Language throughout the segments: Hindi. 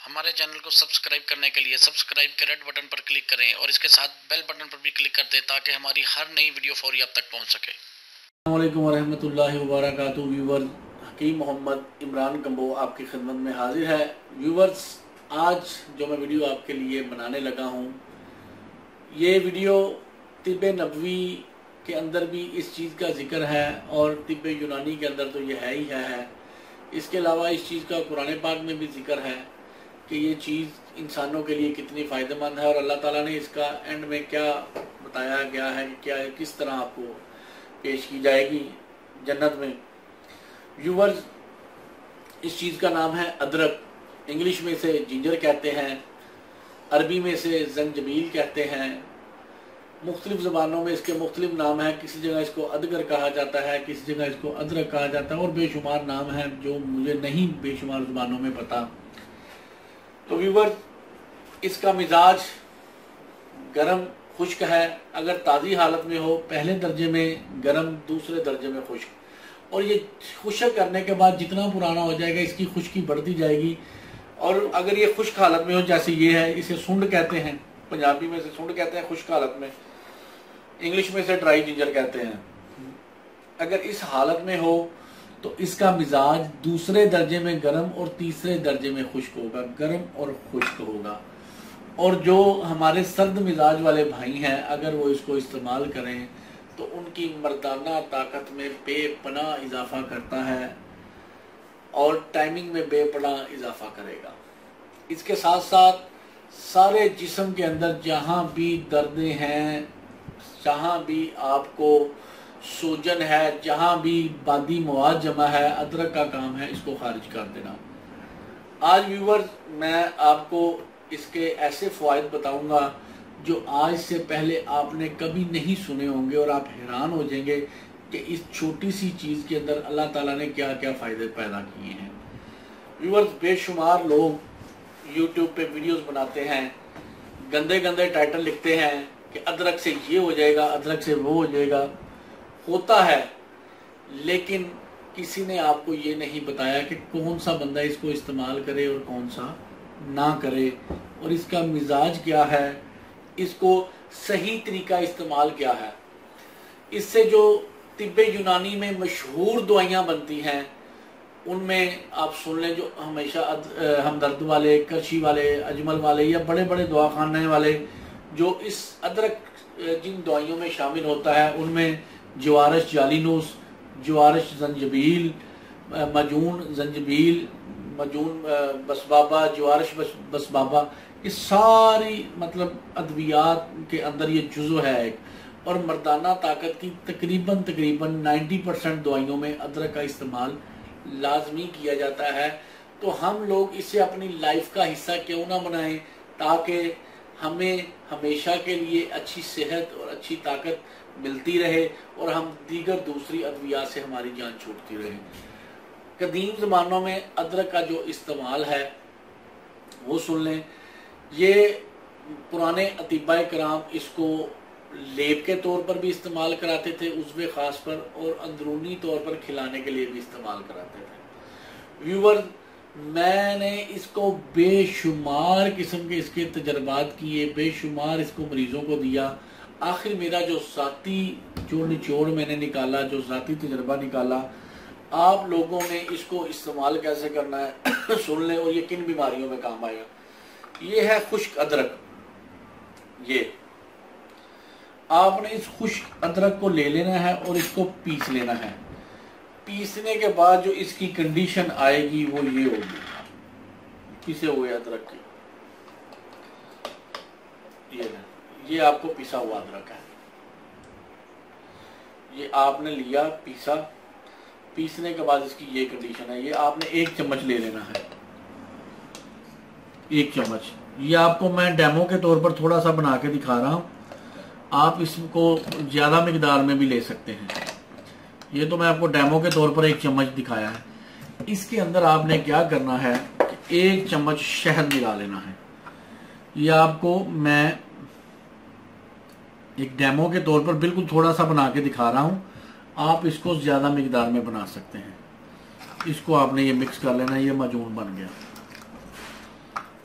हमारे चैनल को सब्सक्राइब करने के लिए सब्सक्राइब के रेड बटन पर क्लिक करें और इसके साथ बेल बटन पर भी क्लिक कर दें ताकि हमारी हर नई वीडियो फौरी आप तक पहुंच सके। अस्सलाम वालेकुम वरहमतुल्लाहि वबरकातुहू। व्यूवर, हकीम मोहम्मद इमरान कम्बो आपकी खिदमत में हाजिर है। व्यूवर्स, आज जो मैं वीडियो आपके लिए बनाने लगा हूँ, ये वीडियो तिब्ब नबवी के अंदर भी इस चीज़ का जिक्र है और तिब्ब यूनानी के अंदर तो ये है ही है। इसके अलावा इस चीज़ का कुरान पाक में भी जिक्र है कि ये चीज़ इंसानों के लिए कितनी फ़ायदेमंद है और अल्लाह ताला ने इसका एंड में क्या बताया गया है कि क्या किस तरह आपको पेश की जाएगी जन्नत में। व्यूवर्स, इस चीज़ का नाम है अदरक। इंग्लिश में इसे जिंजर कहते हैं, अरबी में इसे जंजबील कहते हैं, मुख्तलिफ ज़बानों में इसके मुख्तलिफ नाम हैं। किसी जगह इसको अदगर कहा जाता है, किसी जगह इसको अदरक कहा जाता है और बेशुमार नाम हैं जो मुझे नहीं बेशुमार ज़बानों में पता। तो व्यूवर, इसका मिजाज गरम खुश्क है। अगर ताज़ी हालत में हो पहले दर्जे में गरम, दूसरे दर्जे में खुश्क, और ये खुश्क करने के बाद जितना पुराना हो जाएगा इसकी खुश्की बढ़ती जाएगी। और अगर ये खुश्क हालत में हो जैसे ये है, इसे सुंड कहते हैं, पंजाबी में इसे सुंड कहते हैं खुश्क हालत में, इंग्लिश में इसे ड्राई जिंजर कहते हैं। अगर इस हालत में हो तो इसका मिजाज दूसरे दर्जे में गर्म और तीसरे दर्जे में खुश्क होगा, गर्म और खुश्क होगा। और जो हमारे सर्द मिजाज वाले भाई हैं, अगर वो इसको इस्तेमाल करें तो उनकी मर्दाना ताकत में बेपनाह इजाफा करता है और टाइमिंग में बेपनाह इजाफा करेगा। इसके साथ साथ सारे जिस्म के अंदर जहाँ भी दर्दें हैं, जहाँ भी आपको सूजन है, जहाँ भी बादी मवाद जमा है, अदरक का काम है इसको खारिज कर देना। आज व्यूवर्स, मैं आपको इसके ऐसे फ़वाइद बताऊंगा जो आज से पहले आपने कभी नहीं सुने होंगे और आप हैरान हो जाएंगे कि इस छोटी सी चीज़ के अंदर अल्लाह ताला ने क्या क्या फ़ायदे पैदा किए हैं। व्यूवर्स, बेशुमार लोग यूट्यूब पे वीडियोस बनाते हैं, गंदे गंदे टाइटल लिखते हैं कि अदरक से ये हो जाएगा, अदरक से वो हो जाएगा। होता है, लेकिन किसी ने आपको ये नहीं बताया कि कौन सा बंदा इसको इस्तेमाल करे और कौन सा ना करे, और इसका मिजाज क्या है, इसको सही तरीका इस्तेमाल क्या है। इससे जो तिब्बे यूनानी में मशहूर दवाइयाँ बनती हैं उनमें आप सुन लें, जो हमेशा हमदर्द वाले, करशी वाले, अजमल वाले या बड़े बड़े दवाखाने वाले जो इस अदरक जिन दवाइयों में शामिल होता है उनमें जवारश जालिनूस, जवारश जंजबील, मजून जंजबील, मजून बसबाबा, जवारश बसबाबा, ये सारी मतलब अद्वियात के अंदर ये जुज़ो है एक। और मर्दाना ताकत की तकरीबन 90% दवाइयों में अदरक का इस्तेमाल लाजमी किया जाता है। तो हम लोग इसे अपनी लाइफ का हिस्सा क्यों ना बनाएं ताकि हमें हमेशा के लिए अच्छी सेहत और अच्छी ताकत मिलती रहे और हम दीगर दूसरी अद्वियात से हमारी जान छूटती रहे। कदीम ज़मानों में अदरक का जो इस्तेमाल है वो सुन लें। ये पुराने अतीबाए कराम इसको लेप के तौर पर भी इस्तेमाल कराते थे, उज़्वे ख़ास पर, और अंदरूनी तौर पर खिलाने के लिए भी इस्तेमाल कराते थे। व्यूवर, मैंने इसको बेशुमार किस्म के इसके तजर्बात किए, बेशुमार इसको मरीज़ों को दिया। आखिर मेरा जो ज़ाती जो निचोड़ मैंने निकाला, जो ज़ाती तजर्बा निकाला, आप लोगों ने इसको इस्तेमाल कैसे करना है सुन लें और ये किन बीमारियों में काम आएगा। ये है खुश्क अदरक। ये आपने इस खुश्क अदरक को ले लेना है और इसको पीस लेना है। पीसने के बाद जो इसकी कंडीशन आएगी वो ये होगी, पिसे हुए अदरक की। ये आपको पिसा हुआ अदरक है, ये आपने लिया, पीसा। पीसने के बाद इसकी ये कंडीशन है। ये आपने 1 चम्मच ले लेना है, 1 चम्मच। ये आपको मैं डेमो के तौर पर थोड़ा सा बना के दिखा रहा हूँ, आप इसको ज़्यादा मिकदार में भी ले सकते हैं। ये तो मैं आपको डेमो के तौर पर 1 चम्मच दिखाया है। इसके अंदर आपने क्या करना है कि 1 चम्मच शहद मिला लेना है। ये आपको मैं एक डेमो के तौर पर बिल्कुल थोड़ा सा बना के दिखा रहा हूँ, आप इसको ज़्यादा मिकदार में बना सकते हैं। इसको आपने ये मिक्स कर लेना, ये मजून बन गया।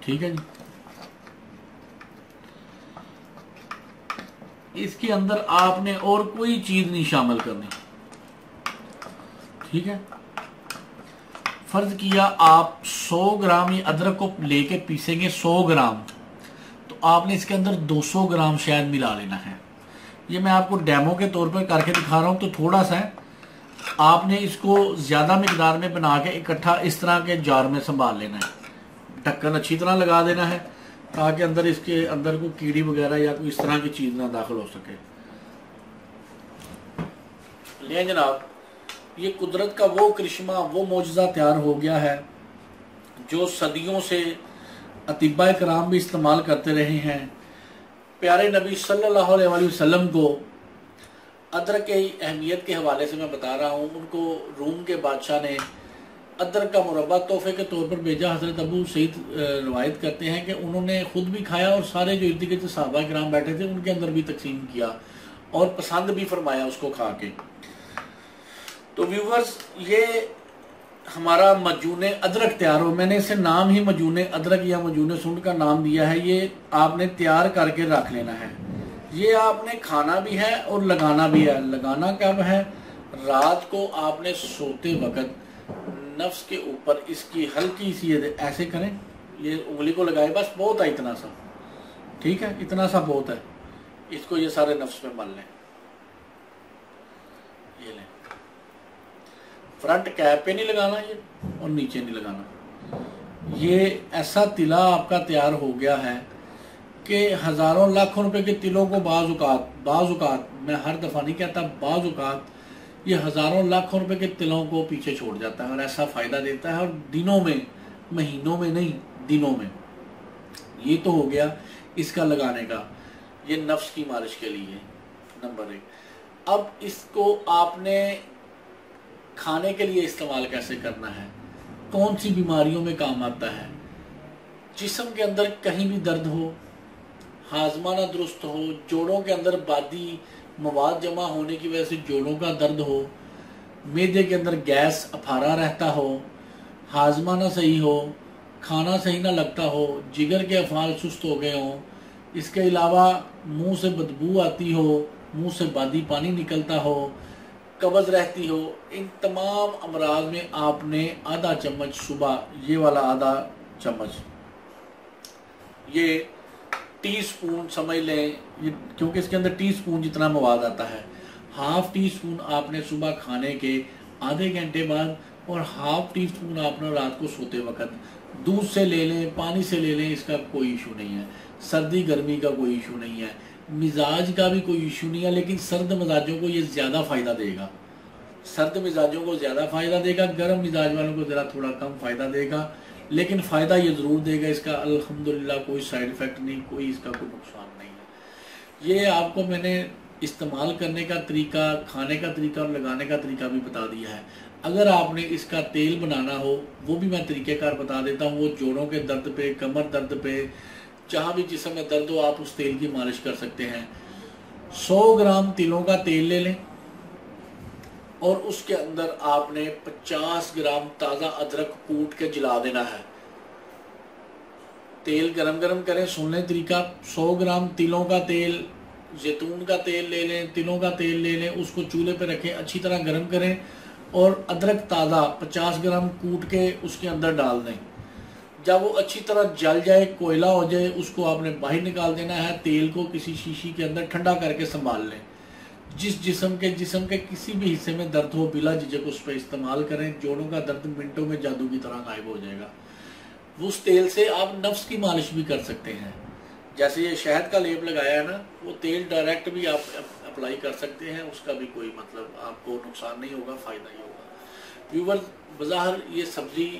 ठीक है जी। इसके अंदर आपने और कोई चीज नहीं शामिल करनी, ठीक है। फर्ज किया आप 100 ग्राम ये अदरक को लेके पीसेंगे 100 ग्राम, तो आपने इसके अंदर 200 ग्राम शहद मिला लेना है। ये मैं आपको डेमो के तौर पर करके दिखा रहा हूं, तो थोड़ा सा है, आपने इसको ज्यादा मिकदार में बना के इकट्ठा इस तरह के जार में संभाल लेना है। ढक्कन अच्छी तरह लगा देना है ताकि अंदर इसके अंदर कोई कीड़ी वगैरह या कोई इस तरह की चीज ना दाखिल हो सके। ले जनाब, ये कुदरत का वो करिश्मा, वो मौजज़ा तैयार हो गया है जो सदियों से अतिबा कराम भी इस्तेमाल करते रहे हैं। प्यारे नबी सल्लल्लाहु अलैहि वसल्लम को अदरक की अहमियत के हवाले से मैं बता रहा हूँ। उनको रूम के बादशाह ने अदरक का मुरब्बा तोहफे के तौर पर भेजा। हजरत अबू सईद रवायत करते हैं कि उन्होंने खुद भी खाया और सारे जो इर्द गिर्द सहाबा किराम बैठे थे उनके अंदर भी तकसीम किया और पसंद भी फरमाया उसको खा के। तो व्यूवर्स, ये हमारा मजूने अदरक तैयार हो, मैंने इसे नाम ही मजूने अदरक या मजूने सुंड का नाम दिया है। ये आपने तैयार करके रख लेना है। ये आपने खाना भी है और लगाना भी है। लगाना कब है? रात को आपने सोते वक्त नफ्स के ऊपर इसकी हल्की सी ऐसे करें, ये उंगली को लगाए, बस बहुत है इतना सा, ठीक है, इतना सा बहुत है। इसको ये सारे नफ्स में मल लें। ये लें, फ्रंट कैप पे नहीं लगाना ये और नीचे नहीं लगाना। ये ऐसा तिला आपका तैयार हो गया है कि हजारों लाखों रुपए के तिलों को बाज़-औक़ात, मैं हर दफा नहीं कहता, बाज़-औक़ात ये हजारों लाखों रुपए के तिलों को पीछे छोड़ जाता है और ऐसा फायदा देता है, और दिनों में, महीनों में नहीं, दिनों में। ये तो हो गया इसका लगाने का, ये नफ्स की मालिश के लिए नंबर 1। अब इसको आपने खाने के लिए इस्तेमाल कैसे करना है, कौन सी बीमारियों में काम आता है? जिस्म के अंदर कहीं भी दर्द हो, हाजमा ना दुरुस्त हो, जोड़ों के अंदर बादी मवाद जमा होने की वजह से जोड़ों का दर्द हो, मैदे के अंदर गैस अफारा रहता हो, हाजमा ना सही हो, खाना सही ना लगता हो, जिगर के अफाल सुस्त हो गए हों, इसके अलावा मुंह से बदबू आती हो, मुंह से बादी पानी निकलता हो, कब्ज रहती हो, इन तमाम अमराज में आपने आधा चम्मच सुबह, ये वाला आधा चम्मच, ये टीस्पून समझ लें, ये क्योंकि इसके अंदर टीस्पून जितना मवाद आता है, हाफ टी स्पून आपने सुबह खाने के आधे घंटे बाद और हाफ टी स्पून आपने रात को सोते वक्त दूध से ले लें, पानी से ले लें, इसका कोई इशू नहीं है। सर्दी गर्मी का कोई इशू नहीं है, मिजाज का भी कोई इशू नहीं है, लेकिन सर्द मिजाजों को ये ज़्यादा फ़ायदा देगा। सर्द मिजाजों को ज़्यादा फ़ायदा देगा, गर्म मिजाज वालों को ज़रा थोड़ा कम फ़ायदा देगा, लेकिन फ़ायदा ये ज़रूर देगा। इसका अल्हम्दुलिल्लाह कोई साइड इफ़ेक्ट नहीं, कोई इसका कोई नुकसान नहीं है। ये आपको मैंने इस्तेमाल करने का तरीका, खाने का तरीका और लगाने का तरीका भी बता दिया है। अगर आपने इसका तेल बनाना हो, वो भी मैं तरीक़ेकार बता देता हूँ। वो जोड़ों के दर्द पे, कमर दर्द पे, जहाँ भी जिस्म में दर्द हो, आप उस तेल की मालिश कर सकते हैं। 100 ग्राम तिलों का तेल ले लें और उसके अंदर आपने 50 ग्राम ताज़ा अदरक कूट के जला देना है। तेल गरम करें, सुन लें तरीका। 100 ग्राम तिलों का तेल, जैतून का तेल ले लें, तिलों का तेल ले लें, उसको चूल्हे पे रखें, अच्छी तरह गर्म करें और अदरक ताज़ा 50 ग्राम कूट के उसके अंदर डाल दें। जब वो अच्छी तरह जल जाए, कोयला हो जाए, उसको आपने बाहर निकाल देना है। तेल को किसी शीशी के अंदर ठंडा करके संभाल लें। जिस जिस्म के किसी भी हिस्से में दर्द हो, बिला झिझक उस पर इस्तेमाल करें। जोड़ों का दर्द मिनटों में जादू की तरह गायब हो जाएगा। उस तेल से आप नफ्स की मालिश भी कर सकते हैं। जैसे ये शहद का लेप लगाया है ना, वो तेल डायरेक्ट भी आप अप्लाई कर सकते हैं, उसका भी कोई मतलब आपको नुकसान नहीं होगा, फ़ायदा ही होगा। व्यूअर्स, बज़ाहिर ये सब्ज़ी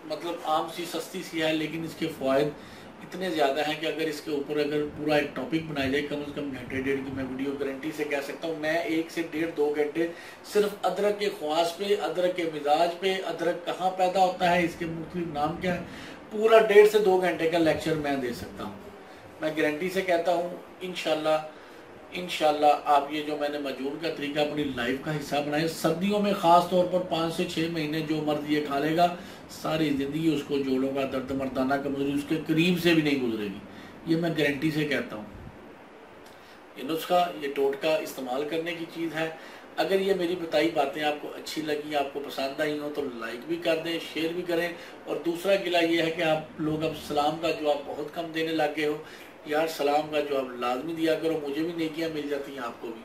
मतलब आम सी सस्ती सी है, लेकिन इसके फ़ायदे इतने ज़्यादा हैं कि अगर इसके ऊपर अगर पूरा एक टॉपिक बनाया जाए, कम से कम घंटे डेढ़ की मैं वीडियो गारंटी से कह सकता हूँ। मैं 1 से 1.5-2 घंटे सिर्फ अदरक के ख्वास पे, अदरक के मिजाज पे, अदरक कहाँ पैदा होता है, इसके मुख्तलिफ नाम क्या है, पूरा 1.5 से 2 घंटे का लेक्चर मैं दे सकता हूँ। मैं गारंटी से कहता हूँ, इंशाल्लाह इंशाल्लाह आप ये जो मैंने मजून का तरीका अपनी लाइफ का हिस्सा बनाए, सर्दियों में ख़ास तौर पर 5 से 6 महीने जो मर्द ये खा लेगा, सारी ज़िंदगी उसको जोड़ों का दर्द, मर्दाना कमजोरी उसके करीब से भी नहीं गुजरेगी। ये मैं गारंटी से कहता हूँ। ये नुस्खा, ये टोटका इस्तेमाल करने की चीज़ है। अगर ये मेरी बताई बातें आपको अच्छी लगी, आपको पसंद आई हो, तो लाइक भी कर दें, शेयर भी करें। और दूसरा गिला ये है कि आप लोग अब सलाम का जवाब बहुत कम देने लग गए हो। यार सलाम का जवाब लाजमी दिया करो, मुझे भी नेकियां मिल जाती हैं, आपको भी।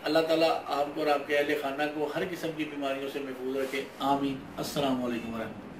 अल्लाह ताला आपको और आपके अहले खाना को हर किस्म की बीमारियों से महफूज रखे। आमीन। अस्सलाम वालेकुम वरहमतुल्लाह।